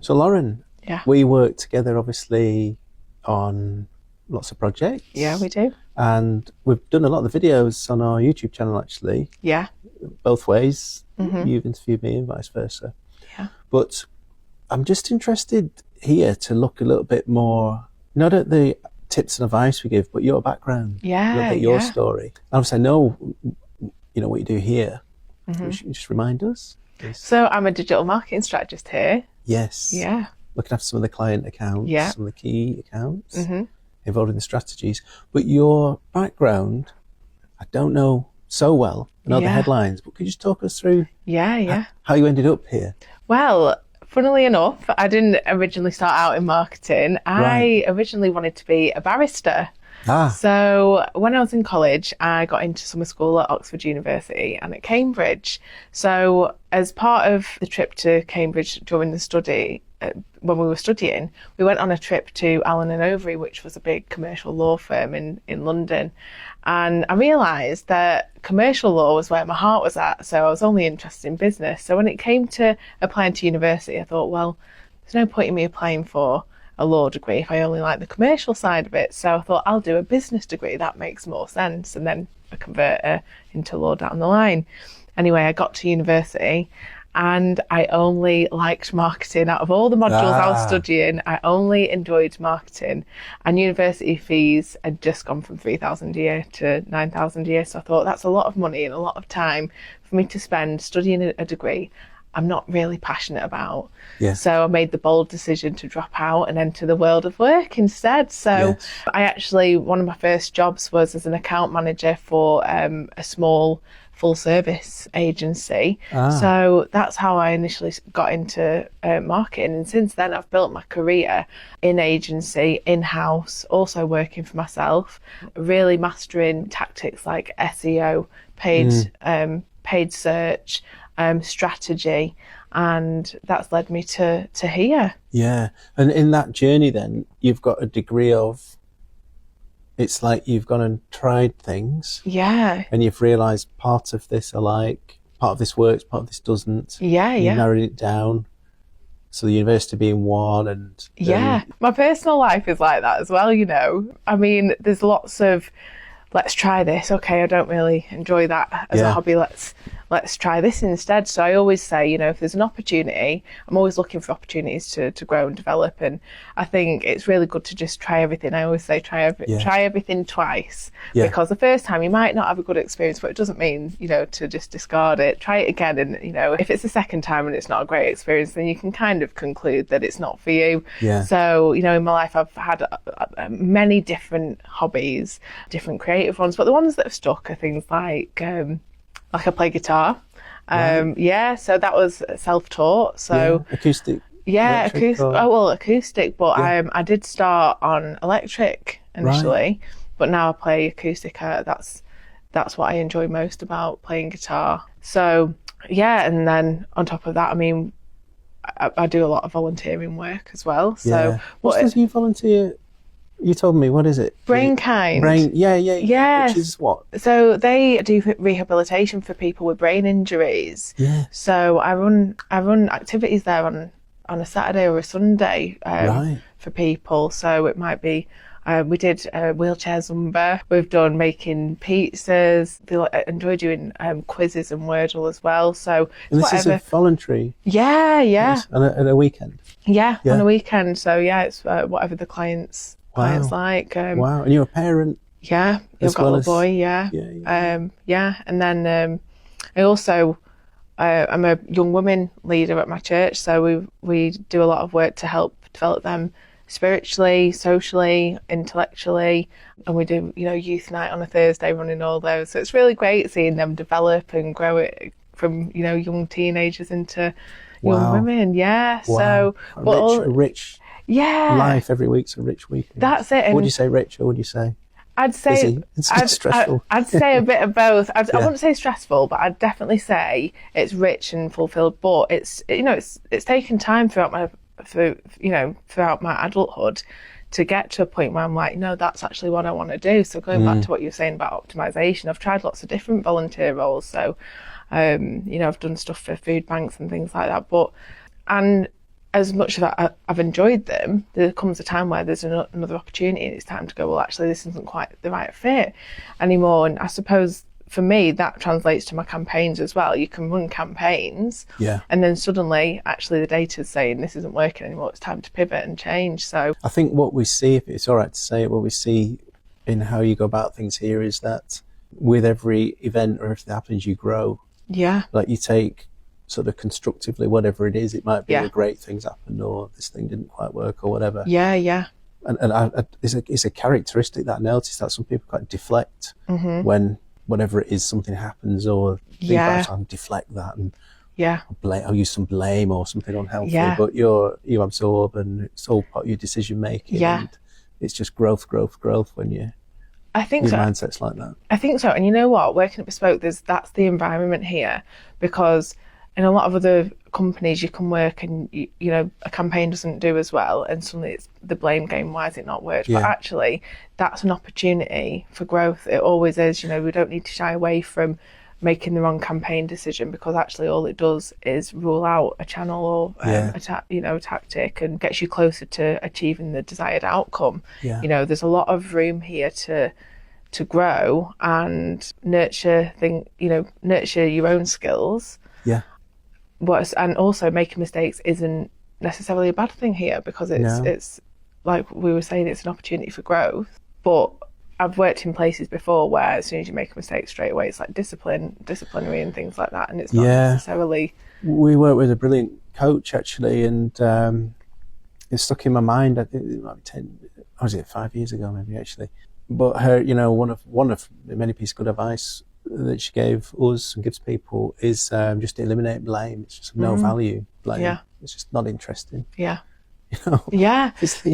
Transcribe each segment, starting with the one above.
So Lauren, Yeah. we work together obviously on lots of projects. Yeah, we do. And we've done a lot of the videos on our YouTube channel actually. Yeah. Both ways. Mm-hmm. You've interviewed me and vice versa. Yeah. But I'm just interested here to look a little bit more, not at the tips and advice we give, but your background. Yeah. A little bit your story. And obviously I know, what you do here. Mm-hmm. Would you just remind us? So I'm a digital marketing strategist here. Yes. Yeah. Looking after some of the client accounts, Yeah. some of the key accounts, Mm-hmm. involved in the strategies. But your background, I don't know so well. I know the headlines, but could you just talk us through how you ended up here? Well, funnily enough, I didn't originally start out in marketing. I originally wanted to be a barrister. So when I was in college, I got into summer school at Oxford University and at Cambridge. So as part of the trip to Cambridge during the study, when we were studying, we went on a trip to Allen & Overy, which was a big commercial law firm in London. And I realised that commercial law was where my heart was at. So I was only interested in business. So when it came to applying to university, I thought, well, there's no point in me applying for a law degree if I only like the commercial side of it. So I thought I'll do a business degree. That makes more sense. And then a converter into law down the line. Anyway, I got to university and I only liked marketing. Out of all the modules I was studying, I only enjoyed marketing. And university fees had just gone from £3,000 a year to £9,000 a year. So I thought that's a lot of money and a lot of time for me to spend studying a degree I'm not really passionate about. Yeah. So I made the bold decision to drop out and enter the world of work instead. So one of my first jobs was as an account manager for a small full service agency. So that's how I initially got into marketing. And since then I've built my career in agency, in-house, also working for myself, really mastering tactics like SEO, paid search, strategy, and that's led me to here. Yeah. And in that journey then, you've got a degree of, it's like you've gone and tried things. Yeah. And you've realised part of this part of this works, part of this doesn't. Yeah, you narrowed it down. So the university being one and... my personal life is like that as well, I mean, there's lots of, let's try this. Okay, I don't really enjoy that as a hobby. Let's try this instead. So I always say, if there's an opportunity, I'm always looking for opportunities to grow and develop. And I think it's really good to just try everything. I always say try everything twice, because the first time you might not have a good experience, but it doesn't mean, to just discard it. Try it again. And, if it's the second time and it's not a great experience, then you can kind of conclude that it's not for you. Yeah. So, in my life, I've had many different hobbies, different creative ones, but the ones that have stuck are things like I play guitar. So that was self-taught. So acoustic. Yeah, acoustic. But I did start on electric initially, but now I play acoustic. That's what I enjoy most about playing guitar. So and then on top of that, I mean, I do a lot of volunteering work as well. So what does you volunteer? You told me, what is it? BrainKind. Yeah. Which is what? So they do rehabilitation for people with brain injuries. Yeah. So I run activities there on a Saturday or a Sunday for people. So it might be, we did wheelchair Zumba. We've done making pizzas. They enjoy doing quizzes and Wordle as well. So and this is a voluntary. Yeah. On a weekend. Yeah, on a weekend. So it's whatever the clients like. And you're a parent? Yeah, I've got a little boy, and then I also I'm a young women leader at my church, so we do a lot of work to help develop them spiritually, socially, intellectually, and we do youth night on a Thursday, running all those. So it's really great seeing them develop and grow it from young teenagers into young women. So a rich life every week's a rich week. That's it. Would you say rich, or would you say I'd say busy? It's stressful. I'd say a bit of both. I wouldn't say stressful, but I'd definitely say it's rich and fulfilled. But it's taken time throughout my adulthood to get to a point where I'm like, no, that's actually what I want to do. So going back to what you were saying about optimization, I've tried lots of different volunteer roles. So I've done stuff for food banks and things like that. And as much as I've enjoyed them, there comes a time where there's another opportunity and it's time to go, well, actually, this isn't quite the right fit anymore. And I suppose for me, that translates to my campaigns as well. You can run campaigns, and then suddenly, actually, the data's saying this isn't working anymore. It's time to pivot and change. So I think what we see, if it's all right to say it, what we see in how you go about things here is that with every event or if that happens, you grow. Yeah. Like you take sort of constructively whatever it is. It might be a great thing's happened or this thing didn't quite work or whatever. Yeah. And it's a characteristic that I noticed that some people quite deflect when whatever it is, something happens or I'll deflect that and I'll use some blame or something unhealthy. But you absorb and it's all part of your decision making. And it's just growth when I think your mindset's like that. I think so. And you know what? Working at Bespoke, that's the environment here, because in a lot of other companies you can work and you know a campaign doesn't do as well and suddenly it's the blame game, why has it not worked? But actually that's an opportunity for growth. It always is. You know, we don't need to shy away from making the wrong campaign decision, because actually all it does is rule out a channel or a tactic and gets you closer to achieving the desired outcome. You know, there's a lot of room here to grow and nurture your own skills. And also making mistakes isn't necessarily a bad thing here, because it's like we were saying, it's an opportunity for growth. But I've worked in places before where as soon as you make a mistake straight away, it's like disciplinary and things like that, and it's not necessarily. We worked with a brilliant coach actually, and it stuck in my mind. I think it might be 5 years ago maybe actually. But her, you know, one of many pieces of good advice that she gave us and gives people is just eliminate blame. It's just no value blame. It's just not interesting. You know? It's just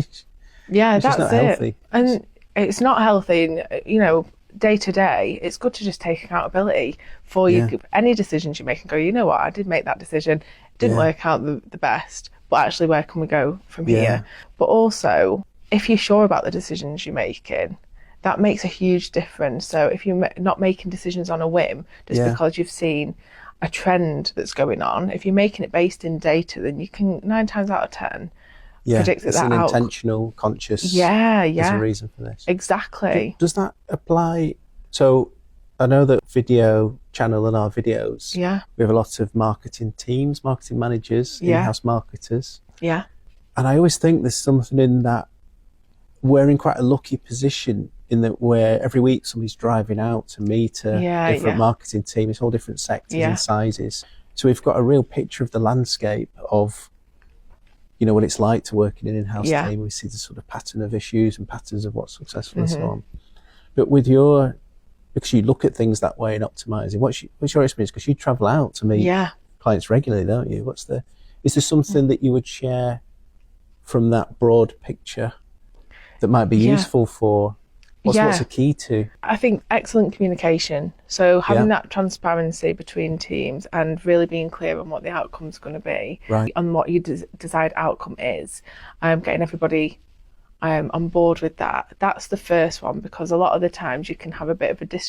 that's not it. Healthy. And it's not healthy. And, you know, day to day, it's good to just take accountability for any decisions you make and go, you know what, I did make that decision. It didn't work out the best, but actually where can we go from here? But also, if you're sure about the decisions you're making, that makes a huge difference. So if you're not making decisions on a whim, just because you've seen a trend that's going on, if you're making it based in data, then you can 9 times out of 10 predict that it's an intentional, conscious. There's a reason for this. Exactly. Does that apply? So I know that video channel and our videos. We have a lot of marketing teams, marketing managers, in-house marketers. And I always think there's something in that. We're in quite a lucky position in that where every week somebody's driving out to meet a different marketing team. It's all different sectors and sizes. So we've got a real picture of the landscape of, you know, what it's like to work in an in-house team. We see the sort of pattern of issues and patterns of what's successful and so on. But because you look at things that way and optimizing, what's your experience? Because you travel out to meet clients regularly, don't you? Is there something that you would share from that broad picture that might be useful for what's the key to? I think excellent communication. So having that transparency between teams and really being clear on what the outcome's going to be, on what your desired outcome is, getting everybody on board with that. That's the first one, because a lot of the times you can have a bit of a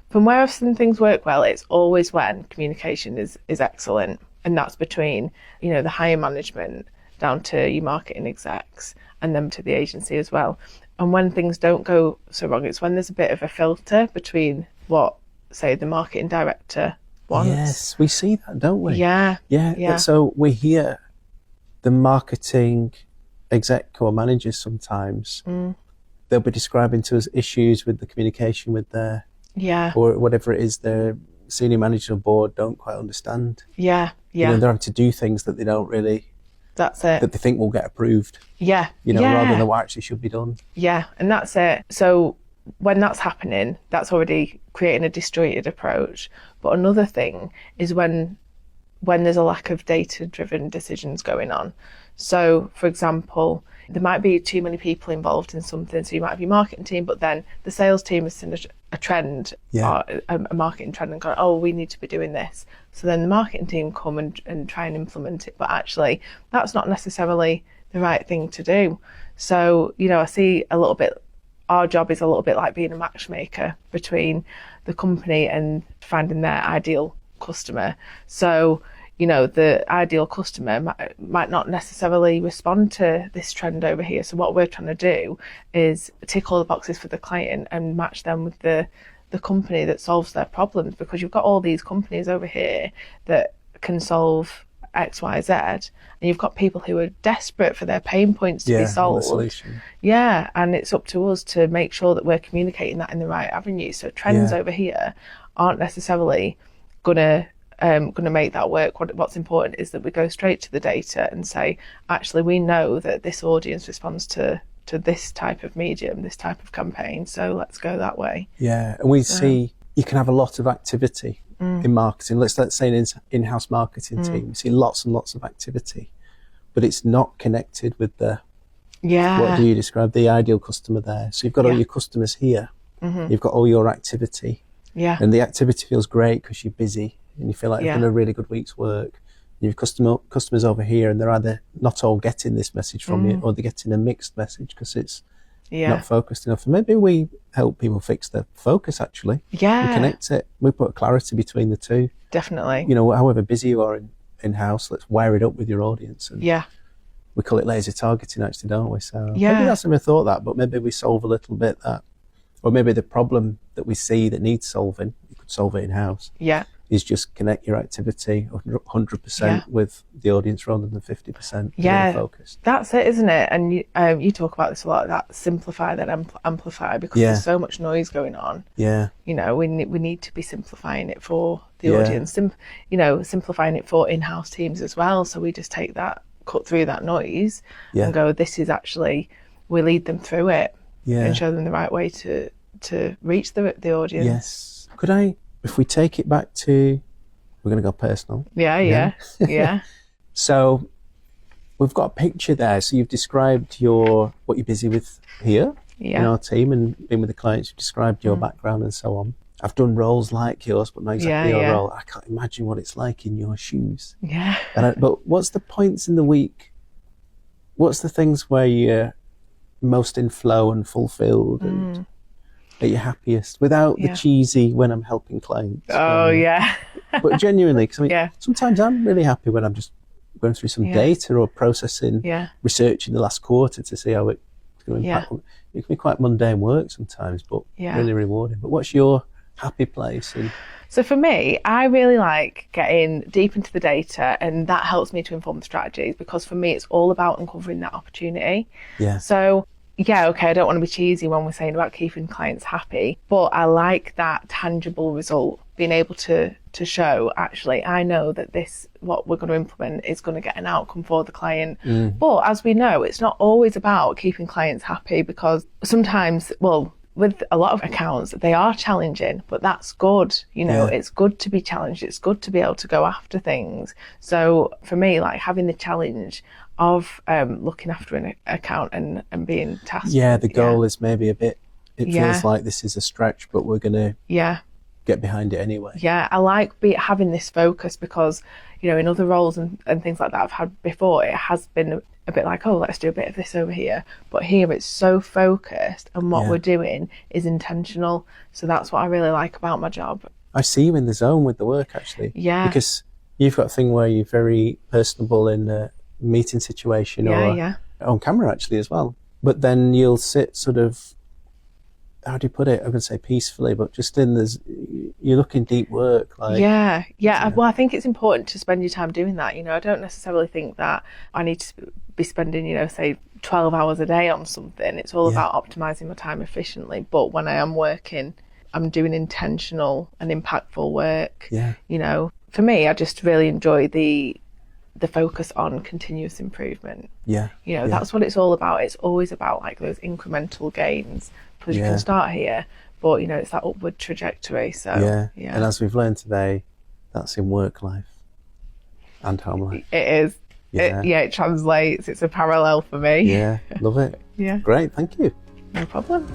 from where I've seen things work well, it's always when communication is excellent, and that's between, you know, the higher management down to your marketing execs and then to the agency as well. And when things don't go so wrong, it's when there's a bit of a filter between what, say, the marketing director wants. Yes, we see that, don't we? Yeah. So we hear the marketing exec or managers sometimes, they'll be describing to us issues with the communication with their, or whatever it is, their senior manager or board don't quite understand. You know, they're having to do things that they don't really... That's it. That they think will get approved. You know, rather than what actually should be done. And that's it. So when that's happening, that's already creating a disjointed approach. But another thing is when there's a lack of data-driven decisions going on. So, for example, there might be too many people involved in something. So you might have your marketing team, but then the sales team has seen a trend, or a marketing trend, and gone, oh, we need to be doing this. So then the marketing team come and try and implement it. But actually, that's not necessarily the right thing to do. So, you know, I see our job is a little bit like being a matchmaker between the company and finding their ideal customer. So, the ideal customer might not necessarily respond to this trend over here. So what we're trying to do is tick all the boxes for the client and match them with the company that solves their problems, because you've got all these companies over here that can solve X, Y, Z, and you've got people who are desperate for their pain points to be solved. The solution. Yeah, and it's up to us to make sure that we're communicating that in the right avenue. So trends over here aren't necessarily gonna make that work. What's important is that we go straight to the data and say, actually, we know that this audience responds to this type of medium, this type of campaign, so let's go that way. Yeah, and we see you can have a lot of activity in marketing. Let's say an in-house marketing team. You see lots and lots of activity, but it's not connected with what do you describe, the ideal customer there. So you've got all your customers here, you've got all your activity, and the activity feels great because you're busy and you feel like you've done a really good week's work. You've customers over here, and they're either not all getting this message from you, or they're getting a mixed message because it's not focused enough. And maybe we help people fix their focus, actually. Yeah. We connect it. We put clarity between the two. Definitely. However busy you are in-house, let's wire it up with your audience. And we call it laser targeting, actually, don't we? So maybe that's never thought that, but maybe we solve a little bit that. Or maybe the problem that we see that needs solving, you could solve it in-house. Yeah. Is just connect your activity 100% with the audience rather than 50% focused. That's it, isn't it? And you talk about this a lot, that simplify, that amplify, because there's so much noise going on. Yeah. We need to be simplifying it for the audience, simplifying it for in-house teams as well. So we just take that, cut through that noise and go, this is actually, we lead them through it and show them the right way to reach the audience. Yes. Could I... If we take it back to, we're going to go personal. Yeah. So we've got a picture there. So you've described what you're busy with here in our team, and being with the clients. You've described your background and so on. I've done roles like yours, but not exactly your role. I can't imagine what it's like in your shoes. Yeah. But what's the points in the week? What's the things where you're most in flow and fulfilled and at your happiest, without the cheesy when I'm helping clients? But genuinely, because sometimes I'm really happy when I'm just going through some data or processing research in the last quarter to see how it's going to impact. It can be quite mundane work sometimes, but really rewarding. But what's your happy place? So for me, I really like getting deep into the data, and that helps me to inform the strategies, because for me, it's all about uncovering that opportunity. Yeah. So I don't want to be cheesy when we're saying about keeping clients happy, but I like that tangible result, being able to show, actually, I know that what we're going to implement is going to get an outcome for the client. But as we know, it's not always about keeping clients happy, because sometimes, with a lot of accounts, they are challenging, but that's good. It's good to be challenged. It's good to be able to go after things. So for me, like having the challenge of looking after an account and being tasked. Yeah, the goal is maybe a bit, it feels like this is a stretch, but we're going to get behind it anyway. Yeah, I like having this focus, because, in other roles and things like that I've had before, it has been a bit like, let's do a bit of this over here. But here it's so focused, and what we're doing is intentional. So that's what I really like about my job. I see you in the zone with the work, actually. Yeah. Because you've got a thing where you're very personable in a meeting situation or on camera, actually, as well. But then you'll sit sort of, how do you put it? I'm going to say peacefully, but just you're looking deep work. Like, yeah. Well, I think it's important to spend your time doing that. I don't necessarily think that I need to be spending, say 12 hours a day on something. It's all about optimizing my time efficiently. But when I am working, I'm doing intentional and impactful work. Yeah. For me, I just really enjoy the focus on continuous improvement. Yeah. That's what it's all about. It's always about like those incremental gains, because you can start here, but it's that upward trajectory. So yeah. And as we've learned today, that's in work life and home life. It is. Yeah. It translates. It's a parallel for me. Yeah. Love it. Yeah. Great. Thank you. No problem.